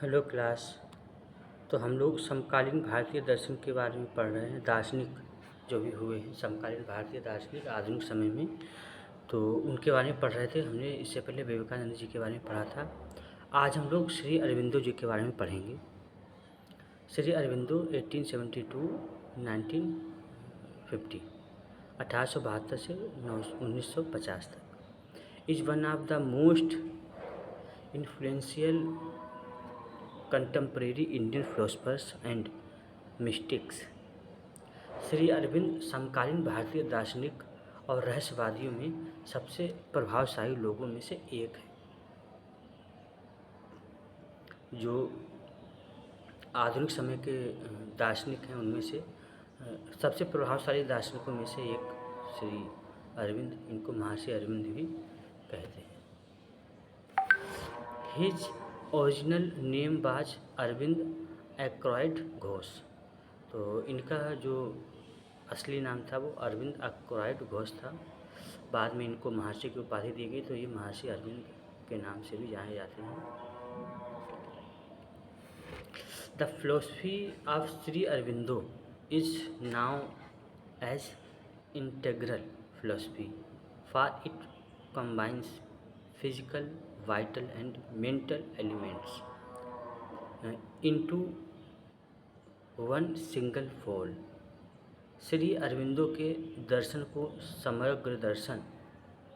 Hello class. तो हम लोग समकालीन भारतीय दर्शन के बारे में पढ़ रहे हैं। दार्शनिक जो भी हुए हैं समकालीन भारतीय दार्शनिक आधुनिक समय में, तो उनके बारे में पढ़ रहे थे। हमने इससे पहले विवेकानंद जी के बारे में पढ़ा था। आज हम लोग श्री अरविंदो जी के बारे में पढ़ेंगे। श्री अरविंदो 1872 1950 1872 से 1950 तक is one of the most influential contemporary Indian philosophers and mystics. Shri Arvind समकालीन भारतीय दार्शनिक और रहस्यवादियों में सबसे प्रभावशाली लोगों में से एक है। जो आधुनिक समय के दार्शनिक हैं उनमें से सबसे प्रभावशाली दार्शनिकों में से एक श्री अरविंद, इनको महर्षि अरविंद भी कहते हैं। His original name was Aurobindo Ackroyd Ghose. तो इनका जो असली नाम था वो अरविंद एक्रोयड घोष था। बाद में इनको महर्षि की उपाधि दी गई, तो ये महर्षि अरविंद के नाम से भी जाने जाते हैं। The philosophy of Shri Aurobindo is now as integral philosophy, for it combines physical, vital and mental elements into one single whole। Shri Aurobindo के दर्शन को समग्र दर्शन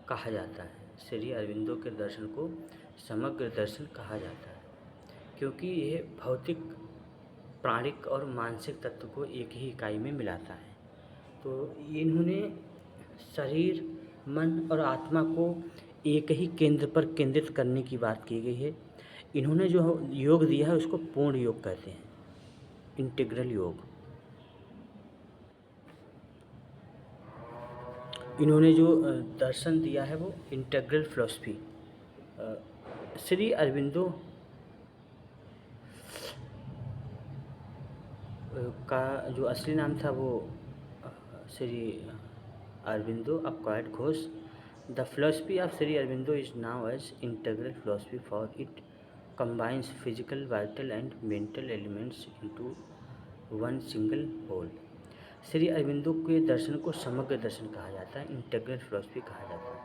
कहा जाता है। श्री अरविंदो के दर्शन को समग्र दर्शन कहा जाता है क्योंकि यह भौतिक, प्राणिक और मानसिक तत्व को एक ही इकाई में मिलाता है। तो इन्होंने शरीर, मन और आत्मा को एक ही केंद्र पर केंद्रित करने की बात की गई है। इन्होंने जो योग दिया है उसको पूर्ण योग कहते हैं, इंटीग्रल योग। इन्होंने जो दर्शन दिया है वो इंटीग्रल फिलॉसफी। श्री अरविंदो का जो असली नाम था वो Shri Aurobindo एक्रोयड Ghosh. The philosophy of Sri Aurobindo is now as integral philosophy, for it combines physical, vital and mental elements into one single whole। Shri Aurobindo के दर्शन को समग्र दर्शन कहा जाता है, इंटेग्रल फिलॉसफी कहा जाता है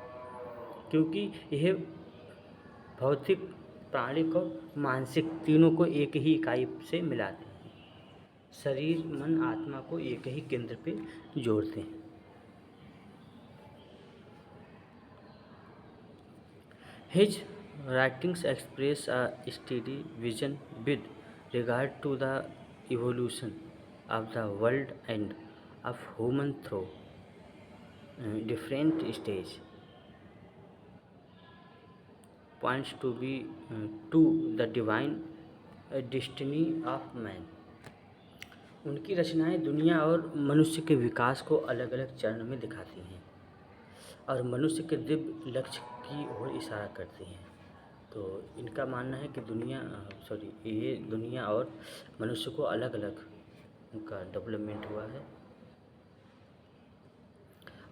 क्योंकि यह भौतिक, प्राणिक और मानसिक तीनों को एक ही इकाई से मिलाते हैं। शरीर, मन, आत्मा को एक ही केंद्र पे जोड़ते हैं। His writings express a steady vision with regard to the evolution of the world and of human through different stages, points to the divine destiny of man। उनकी रचनाएं दुनिया और मनुष्य के विकास को अलग अलग चरण में दिखाती हैं और मनुष्य के दिव्य लक्ष्य की ओर इशारा करती हैं। तो इनका मानना है कि ये दुनिया और मनुष्य को अलग अलग उनका डेवलपमेंट हुआ है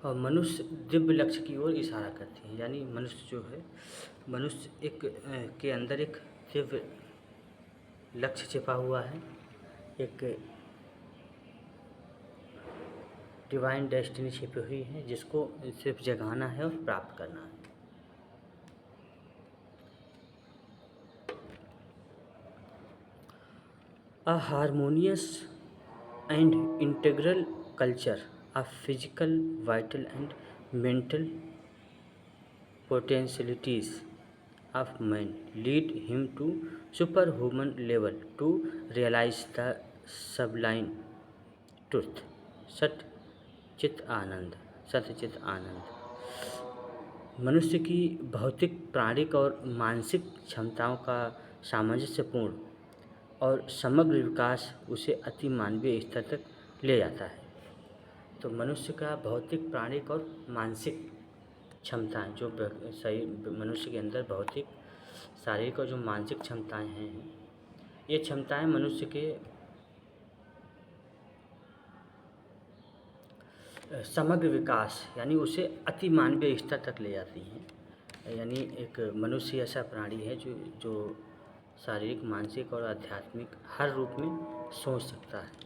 और मनुष्य दिव्य लक्ष्य की ओर इशारा करती हैं। यानी मनुष्य जो है, मनुष्य के अंदर एक दिव्य लक्ष्य छिपा हुआ है, एक डिवाइन डेस्टिनी छिपी हुई है जिसको सिर्फ जगाना है और प्राप्त करना है। A harmonious and integral culture of physical, vital and mental potentialities of man lead him to superhuman level to realize the sublime truth, सत्चित आनंद। मनुष्य की भौतिक, प्राणिक और मानसिक क्षमताओं का सामंजस्यपूर्ण और समग्र विकास उसे अति मानवीय स्तर तक ले जाता है। तो मनुष्य का भौतिक, प्राणिक और मानसिक क्षमताएं, जो सही मनुष्य के अंदर भौतिक, शारीरिक और जो मानसिक क्षमताएं हैं, ये क्षमताएं मनुष्य के समग्र विकास यानी उसे अति मानवीय स्तर तक ले जाती हैं। यानी एक मनुष्य ऐसा प्राणी है जो शारीरिक, मानसिक और आध्यात्मिक हर रूप में सोच सकता है।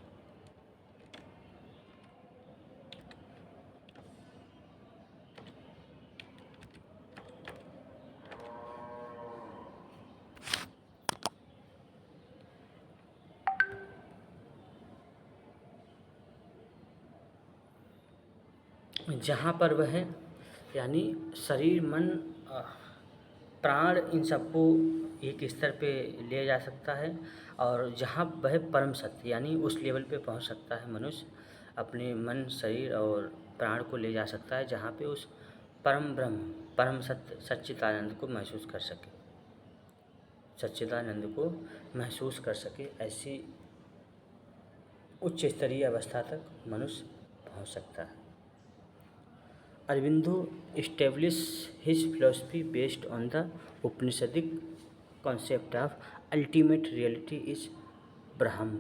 जहाँ पर वह यानी शरीर, मन, अ, प्राण, इन सबको एक स्तर पे ले जा सकता है, और जहाँ वह परम सत्य यानी उस लेवल पे पहुँच सकता है मनुष्य, अपने मन, शरीर और प्राण को ले जा सकता है जहाँ पे उस परम ब्रह्म, परम सत्य, सच्चिदानंद को महसूस कर सके, सच्चिदानंद को महसूस कर सके। ऐसी उच्च स्तरीय अवस्था तक मनुष्य पहुँच सकता है। Aurobindo established his philosophy based on the Upanishadic concept of ultimate reality is Brahm।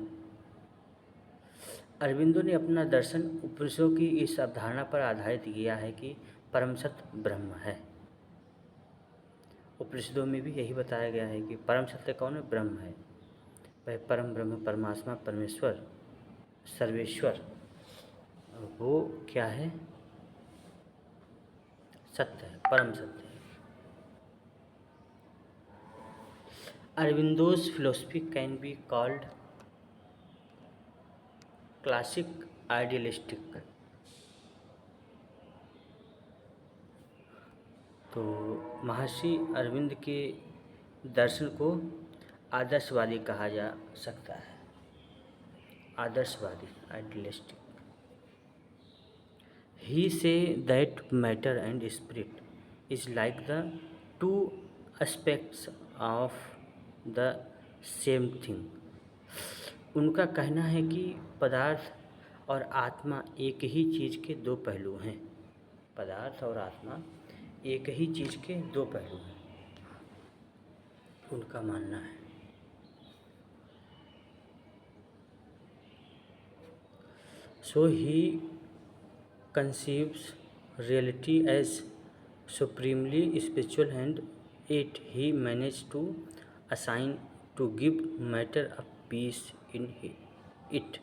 Aurobindo ने अपना दर्शन उपनिषदों की इस अवधारणा पर आधारित किया है कि परम सत्य ब्रह्म है। उपनिषदों में भी यही बताया गया है कि परम सत्य कौन है? ब्रह्म है। वह परम ब्रह्म, परमात्मा, परमेश्वर, सर्वेश्वर, वो क्या है? सत्य है, परम सत्य है। Aurobindo's philosophy can be called classic idealistic. तो महर्षि अरविंद के दर्शन को आदर्शवादी कहा जा सकता है। आदर्शवादी, idealistic. He say that matter and spirit is like the two aspects of the same thing। उनका कहना है कि पदार्थ और आत्मा एक ही चीज़ के दो पहलू हैं। पदार्थ और आत्मा एक ही चीज़ के दो पहलू हैं, उनका मानना है। So he conceives reality as supremely spiritual, and yet he managed to assign to give matter a piece in it।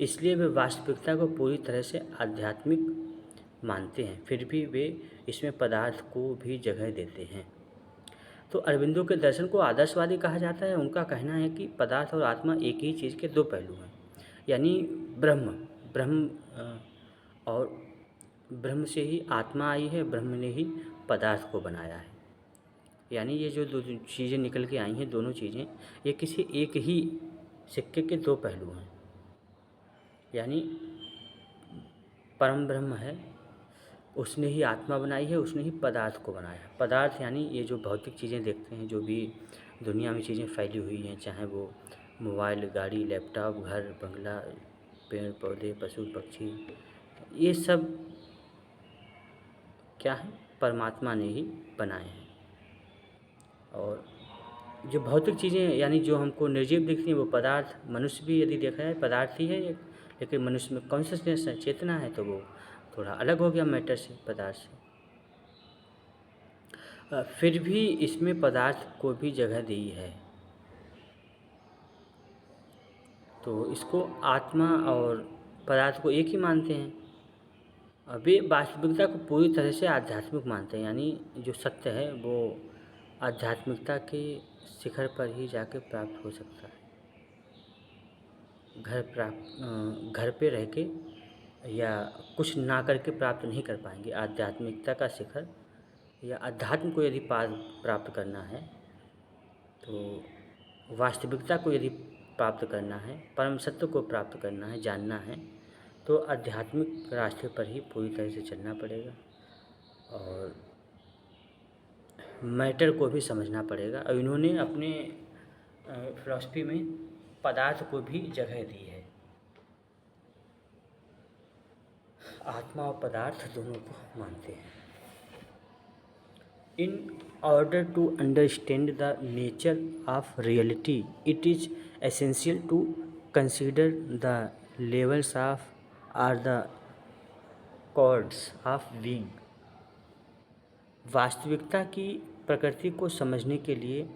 इसलिए वे वास्तविकता को पूरी तरह से आध्यात्मिक मानते हैं, फिर भी वे इसमें पदार्थ को भी जगह देते हैं। तो अरविंदो के दर्शन को आदर्शवादी कहा जाता है। उनका कहना है कि पदार्थ और आत्मा एक ही चीज़ के दो पहलू हैं, यानी ब्रह्म और ब्रह्म से ही आत्मा आई है, ब्रह्म ने ही पदार्थ को बनाया है। यानी ये जो दो चीज़ें निकल के आई हैं, दोनों चीज़ें, ये किसी एक ही सिक्के के दो पहलू हैं। यानी परम ब्रह्म है, उसने ही आत्मा बनाई है, उसने ही पदार्थ को बनाया है। पदार्थ यानी ये जो भौतिक चीज़ें देखते हैं, जो भी दुनिया में चीज़ें फैली हुई हैं, चाहे वो मोबाइल, गाड़ी, लैपटॉप, घर, बंगला, पेड़ पौधे, पशु पक्षी, ये सब क्या है? परमात्मा ने ही बनाए हैं। और जो भौतिक चीज़ें यानी जो हमको निर्जीव दिखती हैं, वो पदार्थ, मनुष्य भी यदि देखा जाए पदार्थ ही है एक, लेकिन मनुष्य में कॉन्शियसनेस है, चेतना है, तो वो थोड़ा अलग हो गया मैटर से, पदार्थ से। फिर भी इसमें पदार्थ को भी जगह दी है। तो इसको आत्मा और पदार्थ को एक ही मानते हैं। वे वास्तविकता को पूरी तरह से आध्यात्मिक मानते हैं, यानी जो सत्य है वो आध्यात्मिकता के शिखर पर ही जाके प्राप्त हो सकता है। घर पे रह के या कुछ ना करके प्राप्त नहीं कर पाएंगे। आध्यात्मिकता का शिखर या अध्यात्म को यदि प्राप्त करना है, तो वास्तविकता को यदि प्राप्त करना है, परम सत्य को प्राप्त करना है, जानना है, तो आध्यात्मिक रास्ते पर ही पूरी तरह से चलना पड़ेगा और मैटर को भी समझना पड़ेगा। और इन्होंने अपने फिलॉसफी में पदार्थ को भी जगह दी है। आत्मा और पदार्थ दोनों को मानते हैं। In order to understand the nature of reality, it is essential to consider the levels of or the chords of being। वास्तविकता की प्रकृति को समझने के लिए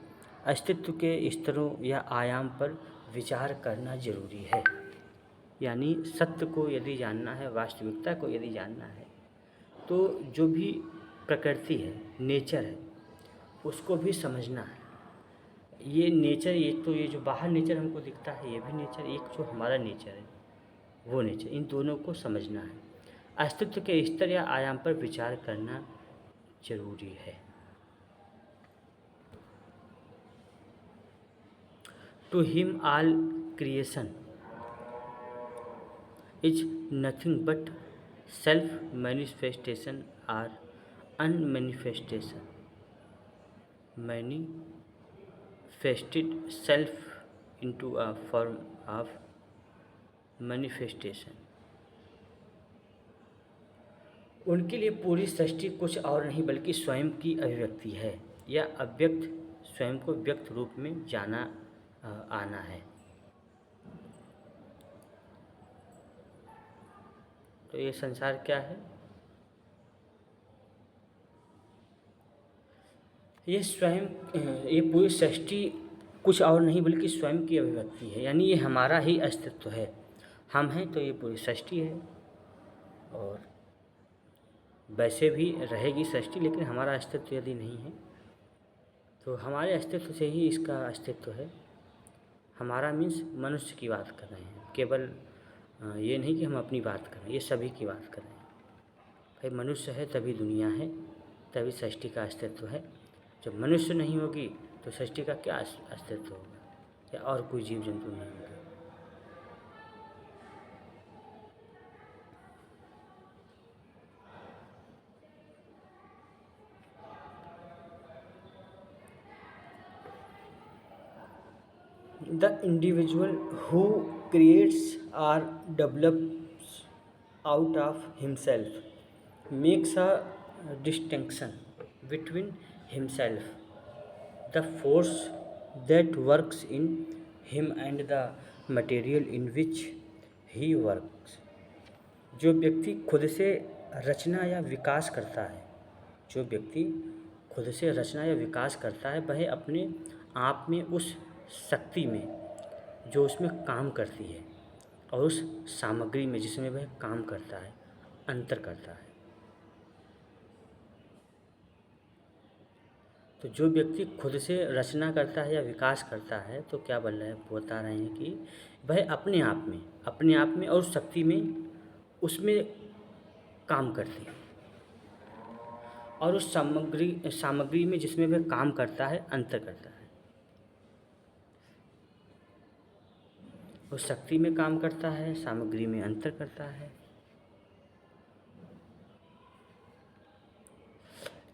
अस्तित्व के स्तरों या आयाम पर विचार करना जरूरी है। यानी सत्य को यदि जानना है, वास्तविकता को यदि जानना है, तो जो भी प्रकृति है, नेचर है, उसको भी समझना है। ये नेचर, ये जो बाहर नेचर हमको दिखता है, ये भी नेचर, एक जो हमारा नेचर है वो नेचर, इन दोनों को समझना है। अस्तित्व के स्तर या आयाम पर विचार करना जरूरी है। To him all creation is nothing but self manifestation और unmanifestation, manifested self into a form of manifestation। उनके लिए पूरी सृष्टि कुछ और नहीं बल्कि स्वयं की अभिव्यक्ति है, या अव्यक्त स्वयं को व्यक्त रूप में जाना आना है। तो ये संसार क्या है? ये स्वयं, ये पूरी सृष्टि कुछ और नहीं बल्कि स्वयं की अभिव्यक्ति है, यानी ये हमारा ही अस्तित्व है। हम हैं तो ये पूरी सृष्टि है, और वैसे भी रहेगी सृष्टि, लेकिन हमारा अस्तित्व यदि नहीं है तो हमारे अस्तित्व से ही इसका अस्तित्व है। हमारा मीन्स मनुष्य की बात कर रहे हैं, केवल ये नहीं कि हम अपनी बात कर रहे हैं, ये सभी की बात कर रहे हैं। भाई मनुष्य है तभी दुनिया है, तभी सृष्टि का अस्तित्व है। जब मनुष्य नहीं होगी तो सृष्टि का क्या अस्तित्व होगा, या और कोई जीव जंतु नहीं होगा। The individual who creates or develops out of himself makes a distinction between himself, the force that works in him, and the material in which he works। जो व्यक्ति खुद से रचना या विकास करता है, जो व्यक्ति खुद से रचना या विकास करता है, वह अपने आप में उस शक्ति में जो उसमें काम करती है, और उस सामग्री में जिसमें वह काम करता है, अंतर करता है। तो जो व्यक्ति खुद से रचना करता है या विकास करता है, तो क्या बता रहे हैं कि वह अपने आप में और शक्ति में उसमें काम करती है, और उस सामग्री में जिसमें वह काम करता है, अंतर करता है। उस शक्ति में काम करता है, सामग्री में अंतर करता है।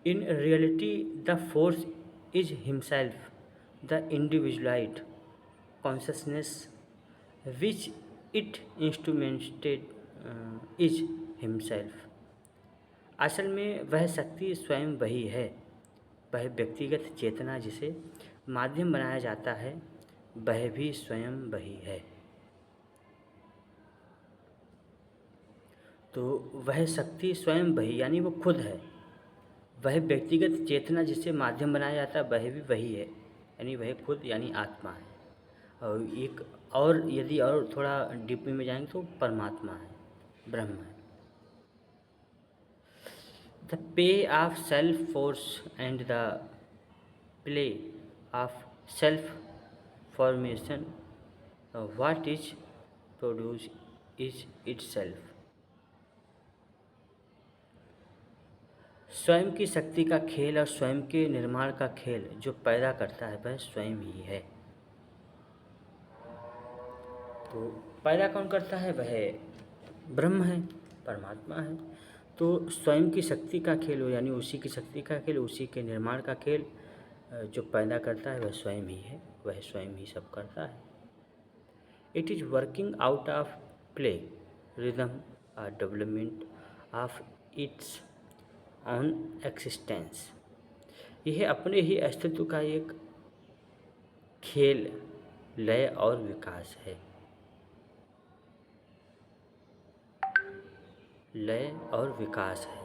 In reality, the force is himself, the individualized consciousness which it instrumented is himself। असल में वह शक्ति स्वयं वही है, वह व्यक्तिगत चेतना जिसे माध्यम बनाया जाता है, वह भी स्वयं वही है। तो वह शक्ति स्वयं वही, यानी वो खुद है। वह व्यक्तिगत चेतना जिसे माध्यम बनाया जाता है, वह भी वही है, यानी वह खुद, यानी आत्मा है। और एक और यदि और थोड़ा डीप में जाएंगे तो परमात्मा है, ब्रह्म है। The pay of self force and the play of self formation what is produce is itself. स्वयं की शक्ति का खेल और स्वयं के निर्माण का खेल जो पैदा करता है, वह स्वयं ही है। तो पैदा कौन करता है? वह ब्रह्म है, परमात्मा है। तो स्वयं की शक्ति का खेल हो, यानी उसी की शक्ति का खेल, उसी के निर्माण का खेल जो पैदा करता है, वह स्वयं ही है, वह स्वयं ही सब करता है। It is working out of play rhythm और development of its own existence. यह अपने ही अस्तित्व का एक खेल, लय और विकास है। लय और विकास है।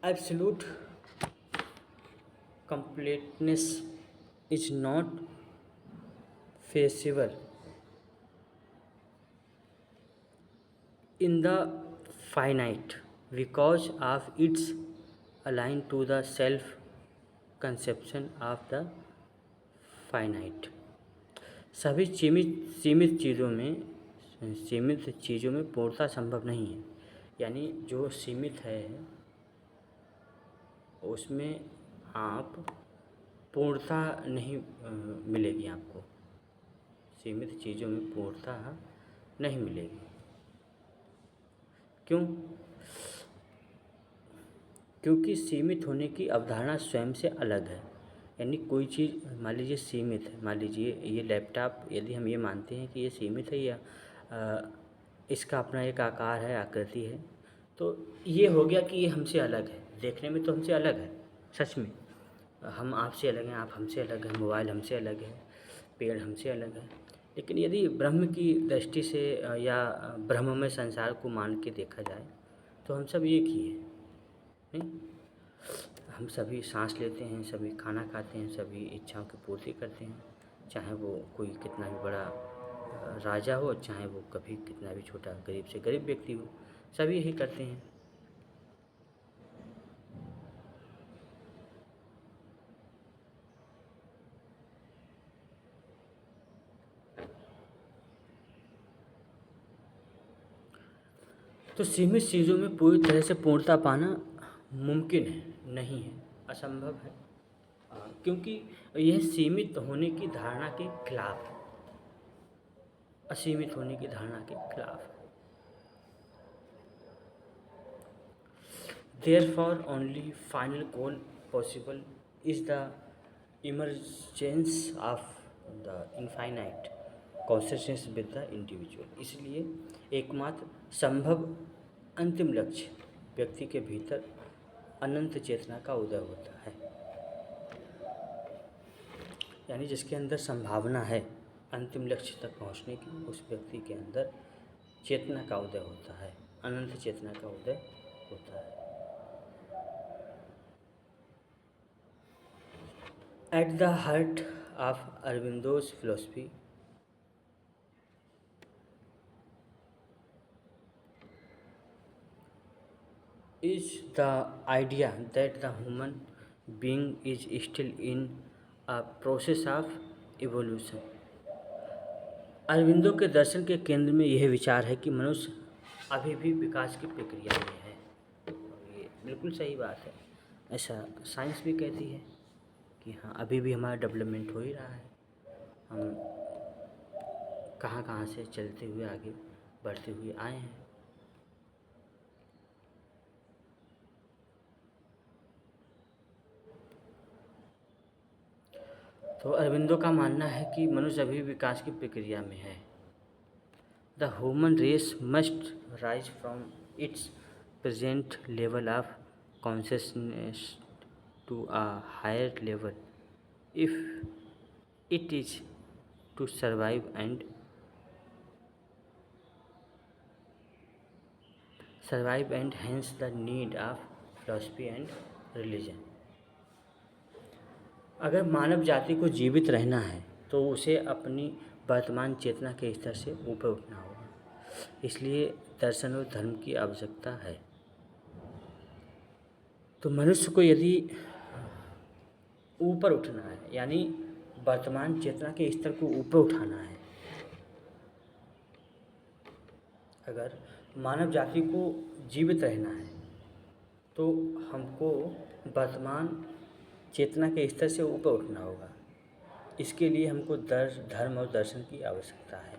Absolute completeness is not feasible in the finite because of its aligned to the self conception of the finite। सभी सीमित चीज़ों में पूर्णता संभव नहीं है। यानी जो सीमित है उसमें आप पूर्णता नहीं मिलेगी आपको। सीमित चीज़ों में पूर्णता नहीं मिलेगी। क्यों? क्योंकि सीमित होने की अवधारणा स्वयं से अलग है। यानी कोई चीज़ मान लीजिए सीमित है, मान लीजिए ये लैपटॉप, यदि हम ये मानते हैं कि ये सीमित है या इसका अपना एक आकार है, आकृति है, तो ये हो गया कि ये हमसे अलग है। देखने में तो हमसे अलग है, सच में हम आपसे अलग हैं, आप हमसे अलग हैं, मोबाइल हमसे अलग है, पेड़ हमसे अलग है। लेकिन यदि ब्रह्म की दृष्टि से या ब्रह्म में संसार को मान के देखा जाए तो हम सब एक ही हैं। नहीं, हम सभी सांस लेते हैं, सभी खाना खाते हैं, सभी इच्छाओं की पूर्ति करते हैं, चाहे वो कोई कितना भी बड़ा राजा हो, चाहे वो कभी कितना भी छोटा गरीब से गरीब व्यक्ति हो, सभी यही करते हैं। तो सीमित चीज़ों में पूरी तरह से पूर्णता पाना मुमकिन है, नहीं है, असंभव है। क्योंकि यह सीमित होने की धारणा के खिलाफ है, असीमित होने की धारणा के खिलाफ है। Therefore, only final goal possible is the emergence of the infinite consciousness with the individual। इसलिए एकमात्र संभव अंतिम लक्ष्य व्यक्ति के भीतर अनंत चेतना का उदय होता है। यानी जिसके अंदर संभावना है अंतिम लक्ष्य तक पहुंचने की, उस व्यक्ति के अंदर चेतना का उदय होता है, अनंत चेतना का उदय होता है। At the heart of Aurobindo's philosophy is the idea that the human being is still in a process of evolution। Aurobindo के दर्शन के केंद्र में यह विचार है कि मनुष्य अभी भी विकास की प्रक्रिया में है। ये बिल्कुल सही बात है, ऐसा साइंस भी कहती है कि हाँ, अभी भी हमारा डेवलपमेंट हो ही रहा है। हम कहाँ से चलते हुए आगे बढ़ते हुए आए हैं। तो अरविंदो का मानना है कि मनुष्य अभी विकास की प्रक्रिया में है। The human race must rise from its present level of consciousness to a higher level if it is to survive and hence the need of philosophy and religion. अगर मानव जाति को जीवित रहना है तो उसे अपनी वर्तमान चेतना के स्तर से ऊपर उठना होगा। इसलिए दर्शन और धर्म की आवश्यकता है। तो मनुष्य को यदि ऊपर उठना है, यानी वर्तमान चेतना के स्तर को ऊपर उठाना है, अगर मानव जाति को जीवित रहना है तो हमको वर्तमान चेतना के स्तर से ऊपर उठना होगा। इसके लिए हमको धर्म और दर्शन की आवश्यकता है।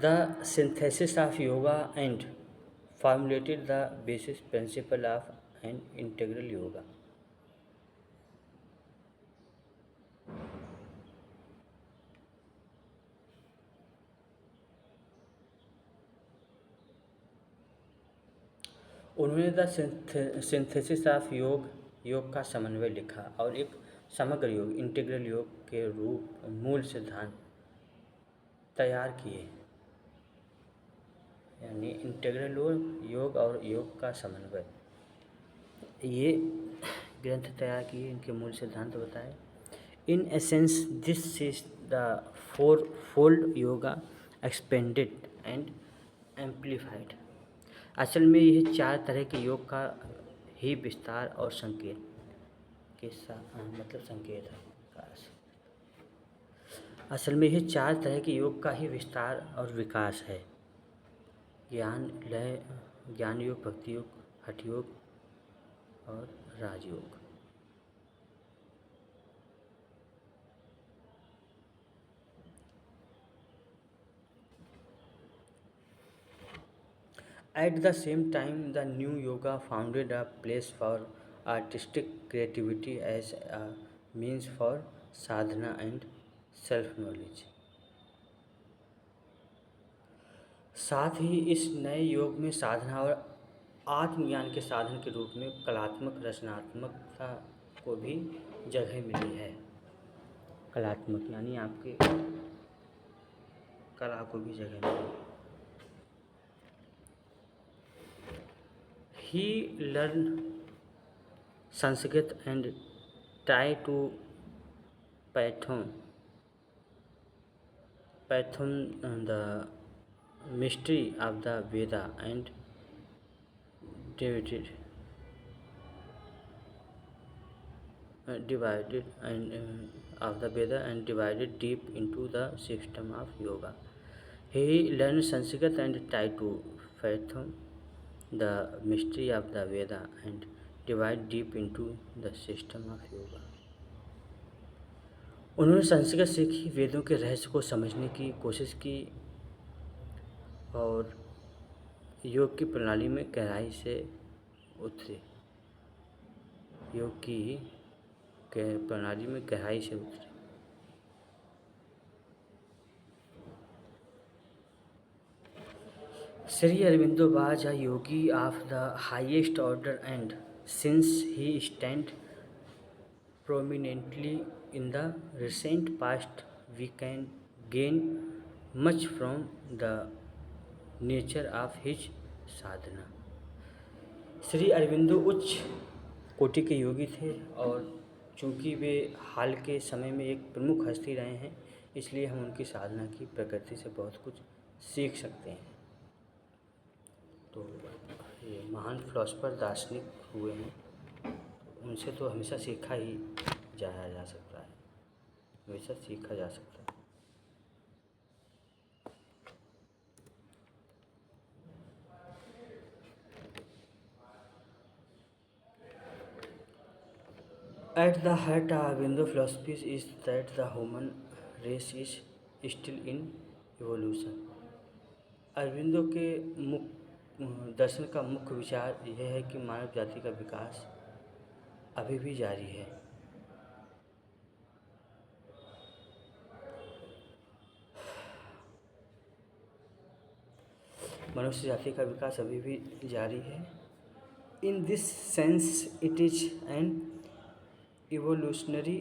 The synthesis of yoga and formulated the basis principle of an integral yoga. उन्होंने द सिंथेसिस ऑफ योग का समन्वय लिखा और एक समग्र योग, इंटीग्रल योग के रूप मूल सिद्धांत तैयार किए। यानी इंटीग्रल योग और योग का समन्वय। ये ग्रंथ तैयार किए, इनके मूल सिद्धांत बताए। In essence this is the four fold yoga expanded and amplified. असल में यह चार तरह के योग का ही विस्तार और संकेत के साथ मतलब संकेत है विकास। असल में यह चार तरह के योग का ही विस्तार और विकास है। ज्ञान लय, ज्ञान योग, भक्ति योग, हठ योग और राजयोग। At the same time, the new yoga founded a place for artistic creativity as a means for sadhana and self-knowledge. साथ ही इस नए योग में साधना और आत्मज्ञान के साधन के रूप में कलात्मक रचनात्मकता को भी जगह मिली है। कलात्मक यानी आपके कला को भी जगह मिली। He learned Sanskrit and tried to fathom the mystery of the Veda and divided divided and of the Veda and divided deep into the system of yoga. He learned Sanskrit and tried to fathom the mystery of the Veda and divide deep into the system of yoga. उन्होंने संस्कृत सीखी, वेदों के रहस्य को समझने की कोशिश की और योग की प्रणाली में गहराई से उतरे। योग की प्रणाली में गहराई से उतरे। Sri Aurobindo was a yogi of the highest order, and since he stands prominently in the recent past, we can gain much from the nature of his sadhana. Shri Aurobindo उच्च कोटि के योगी थे और चूँकि वे हाल के समय में एक प्रमुख हस्ती रहे हैं, इसलिए हम उनकी साधना की प्रकृति से बहुत कुछ सीख सकते हैं। तो ये महान फिलोसफर दार्शनिक हुए हैं, उनसे तो हमेशा सीखा ही जाया जा सकता है, हमेशा सीखा जा सकता है। At the heart of Aurobindo philosophy is that the human race is still in evolution. Aurobindo के दर्शन का मुख्य विचार यह है कि मानव जाति का विकास अभी भी जारी है। मनुष्य जाति का विकास अभी भी जारी है। इन this sense it is an evolutionary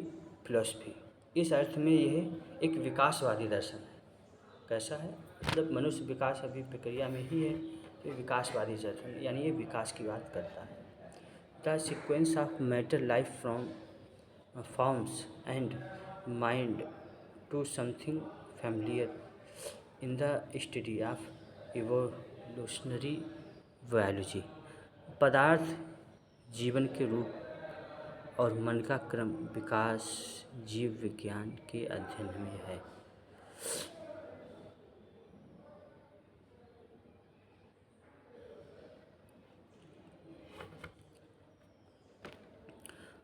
philosophy. इस अर्थ में यह एक विकासवादी दर्शन है। कैसा है? मतलब मनुष्य विकास अभी प्रक्रिया में ही है, तो विकासवादी दर्शन यानी ये विकास की बात करता है। The sequence of matter life from forms and mind to something familiar in the study of evolutionary biology. पदार्थ जीवन के रूप और मन का क्रम विकास जीव विज्ञान के अध्ययन में है।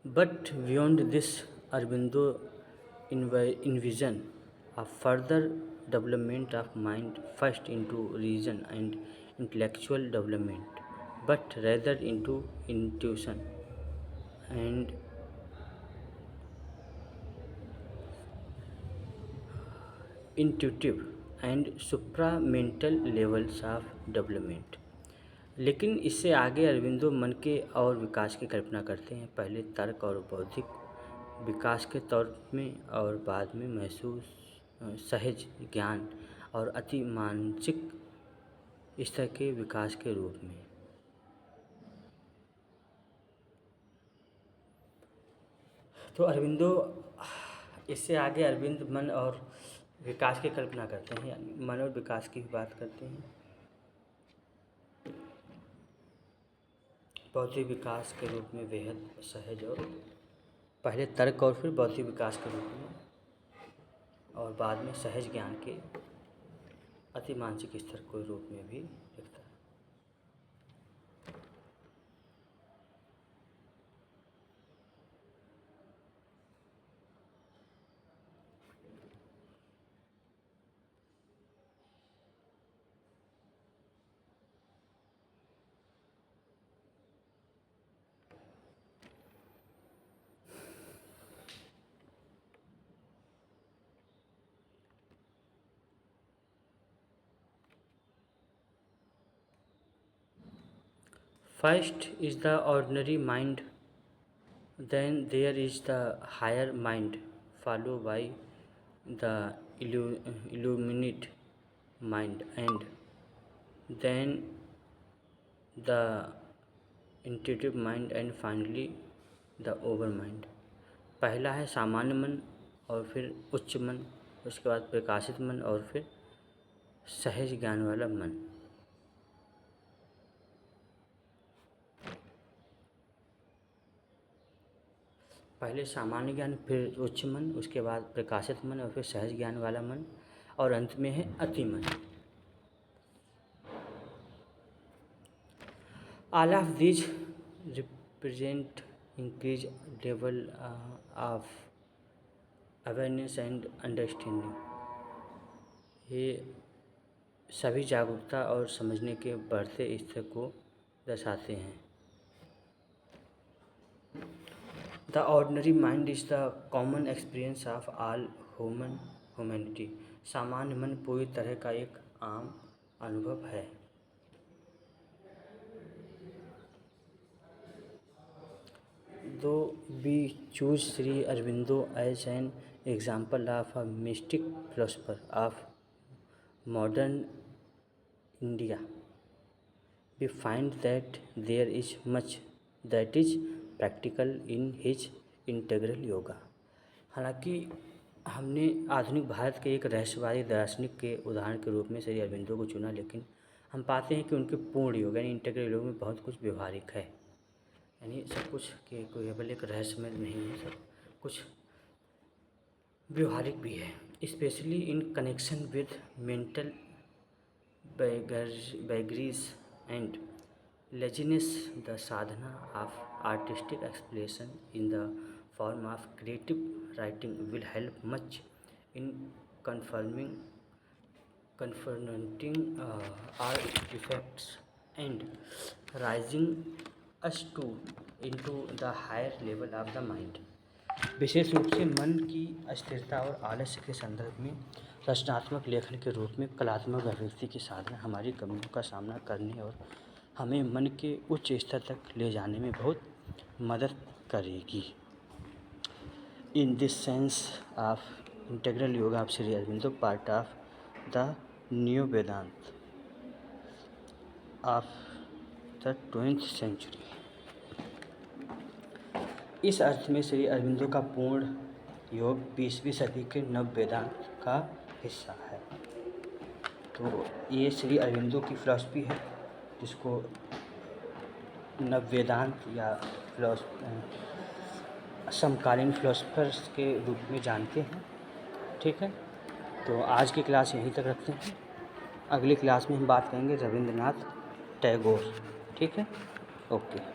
But beyond this, Aurobindo envisioned a further development of mind, first into reason and intellectual development, but rather into intuition and intuitive and supramental levels of development। लेकिन इससे आगे अरविंदो मन के और विकास की कल्पना करते हैं, पहले तर्क और बौद्धिक विकास के तौर में और बाद में महसूस सहज ज्ञान और अति मानसिक स्तर के विकास के रूप में। तो अरविंदो इससे आगे अरविंद मन और विकास की कल्पना करते हैं, यानी मन और विकास की भी बात करते हैं। बौद्धिक विकास के रूप में बेहद सहज और पहले तर्क और फिर बौद्धिक विकास के रूप में और बाद में सहज ज्ञान के अति मानसिक स्तर के रूप में भी दिखता है। First is the ordinary mind, then there is the higher mind, followed by the illuminate mind, and then the intuitive mind, and finally the over mind. पहला है सामान्य मन और फिर उच्च मन, उसके बाद प्रकाशित मन और फिर सहज ज्ञान वाला मन। पहले सामान्य ज्ञान, फिर उच्च मन, उसके बाद प्रकाशित मन और फिर सहज ज्ञान वाला मन, और अंत में है अति मन। All of these represent increase level of awareness and understanding. ये सभी जागरूकता और समझने के बढ़ते स्तर को दर्शाते हैं। The ordinary mind is the common experience of all humanity. सामान्य मन पूरी तरह का एक आम अनुभव है। Though we choose Shri Aurobindo as an example of a mystic philosopher of modern India, we find that there is much that is practical in his integral yoga। हालांकि हमने आधुनिक भारत के एक रहस्यवादी दार्शनिक के उदाहरण के रूप में श्री अरविंदो को चुना, लेकिन हम पाते हैं कि उनके पूर्ण योग यानी इंटीग्रल योग में बहुत कुछ व्यवहारिक है, यानी सब कुछ के केवल एक रहस्यमय नहीं है, सब कुछ व्यवहारिक भी है, specially in connection with mental vagaries and laziness। The sadhana of artistic expression in the form of creative writing will help much in confronting our defects and rising us into the higher level of the mind। विशेष रूप से मन की अस्थिरता और आलस्य के संदर्भ में रचनात्मक लेखन के रूप में कलात्मक अभिव्यक्ति की साधना हमारी कमियों का सामना करने और हमें मन के उच्च स्तर तक ले जाने में बहुत मदद करेगी। In this sense of integral yoga of Shri Aurobindo part of the new Vedanta of the 20th century. इस अर्थ में श्री अरविंदो का पूर्ण योग 20वीं सदी के नव वेदांत का हिस्सा है। तो ये श्री अरविंदो की फिलॉसफी है जिसको नव वेदांत या समकालीन फिलोसफर्स के रूप में जानते हैं। ठीक है, तो आज की क्लास यहीं तक रखते हैं। अगली क्लास में हम बात करेंगे रविंद्रनाथ टैगोर। ठीक है, ओके।